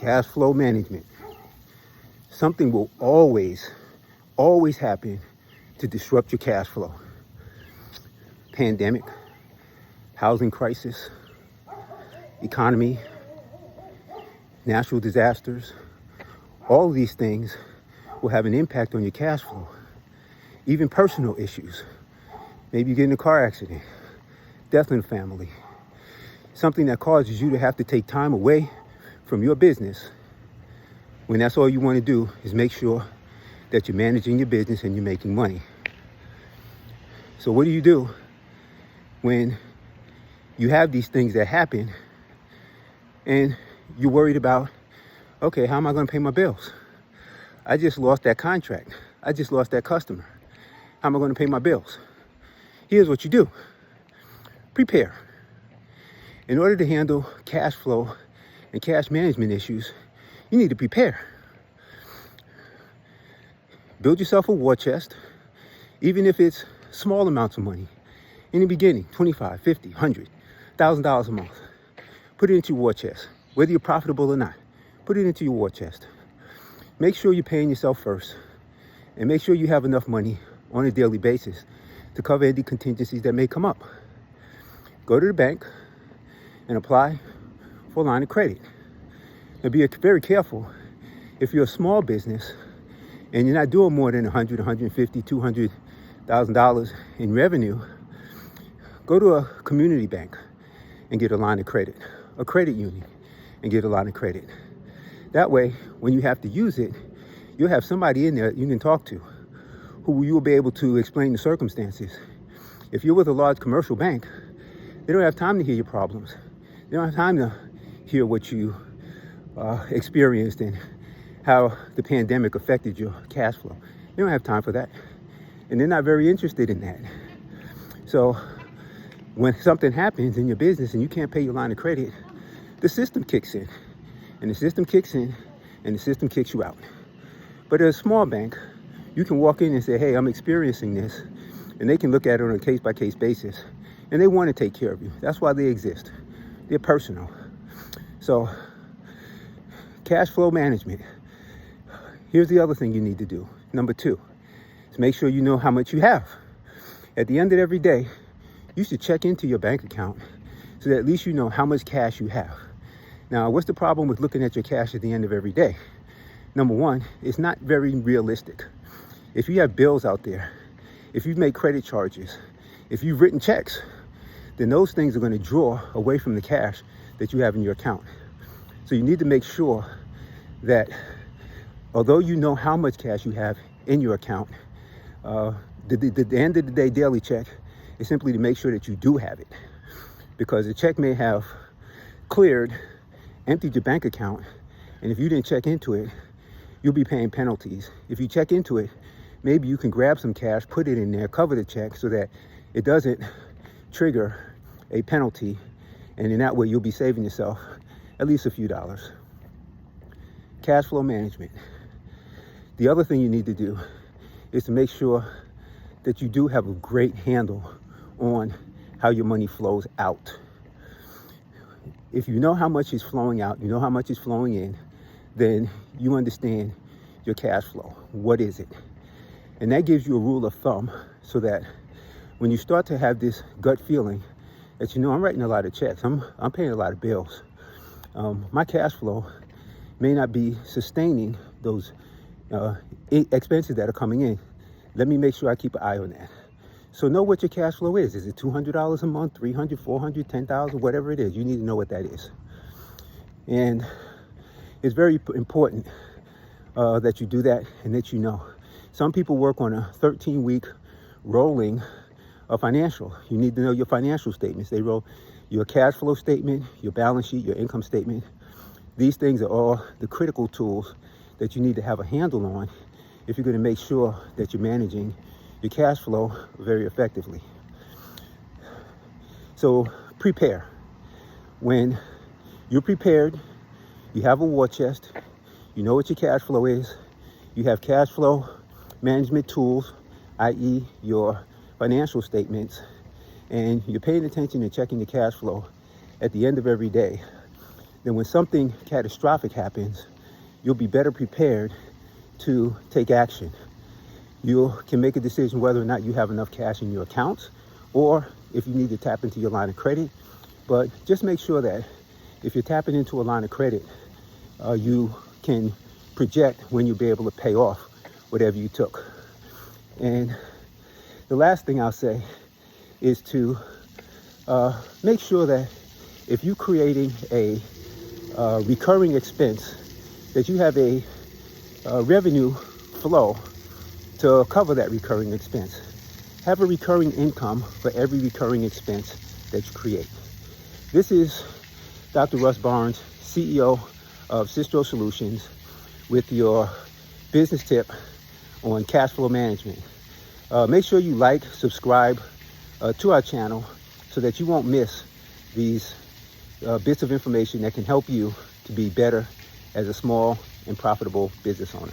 cash flow management. Something will always happen to disrupt your cash flow. Pandemic, housing crisis, economy, natural disasters, all of these things will have an impact on your cash flow. Even personal issues. Maybe you get in a car accident, death in the family, something that causes you to have to take time away from your business when that's all you want to do is make sure that you're managing your business and you're making money. So what do you do when you have these things that happen and you're worried about, okay, how am I going to pay my bills? I just lost that contract. I just lost that customer. How am I going to pay my bills? Here's what you do. Prepare. In order to handle cash flow and cash management issues, you need to prepare. Build yourself a war chest, even if it's small amounts of money. In the beginning, $25, $50, $100, $1,000 a month. Put it into your war chest, whether you're profitable or not. Put it into your war chest. Make sure you're paying yourself first, and make sure you have enough money on a daily basis to cover any contingencies that may come up. Go to the bank and apply for a line of credit. Now be very careful. If you're a small business and you're not doing more than $100, $150, $200,000 in revenue, go to a community bank and get a line of credit, a credit union and get a line of credit. That way, when you have to use it, you'll have somebody in there you can talk to who you will be able to explain the circumstances. If you're with a large commercial bank, they don't have time to hear your problems. They don't have time to hear what you experienced and how the pandemic affected your cash flow. They don't have time for that. And they're not very interested in that. So when something happens in your business and you can't pay your line of credit, the system kicks in. And the system kicks in and the system kicks you out. But at a small bank, you can walk in and say, hey, I'm experiencing this. And they can look at it on a case-by-case basis. And they want to take care of you. That's why they exist. They're personal. So cash flow management. Here's the other thing you need to do. Number 2 is make sure you know how much you have. At the end of every day, you should check into your bank account so that at least you know how much cash you have. Now, what's the problem with looking at your cash at the end of every day? Number 1, it's not very realistic. If you have bills out there, if you've made credit charges, if you've written checks, then those things are going to draw away from the cash that you have in your account. So you need to make sure that although you know how much cash you have in your account, the end of the day daily check is simply to make sure that you do have it. Because the check may have cleared, emptied your bank account, and if you didn't check into it, you'll be paying penalties. If you check into it, maybe you can grab some cash, put it in there, cover the check so that it doesn't trigger a penalty, and in that way you'll be saving yourself at least a few dollars. Cash flow management. The other thing you need to do is to make sure that you do have a great handle on how your money flows out. If you know how much is flowing out, you know how much is flowing in, then you understand your cash flow. What is it? And that gives you a rule of thumb so that when you start to have this gut feeling that, you know, I'm writing a lot of checks, I'm paying a lot of bills. My cash flow may not be sustaining those expenses that are coming in. Let me make sure I keep an eye on that. So know what your cash flow is. Is it $200 a month, $300, $400, $10,000, whatever it is? You need to know what that is. And it's very important that you do that and that you know. Some people work on a 13-week rolling financial. You need to know your financial statements. They roll your cash flow statement, your balance sheet, your income statement. These things are all the critical tools that you need to have a handle on if you're going to make sure that you're managing your cash flow very effectively. So prepare. When you're prepared, you have a war chest, you know what your cash flow is, you have cash flow management tools, i.e. your financial statements, and you're paying attention and checking the cash flow at the end of every day, then when something catastrophic happens, you'll be better prepared to take action. You can make a decision whether or not you have enough cash in your accounts or if you need to tap into your line of credit. But just make sure that if you're tapping into a line of credit, you can project when you'll be able to pay off whatever you took. And the last thing I'll say is to make sure that if you're creating a recurring expense, that you have a revenue flow to cover that recurring expense. Have a recurring income for every recurring expense that you create. This is Dr. Russ Barnes, CEO of Systro Solutions, with your business tip on cash flow management. Make sure you like, subscribe to our channel so that you won't miss these bits of information that can help you to be better as a small and profitable business owner.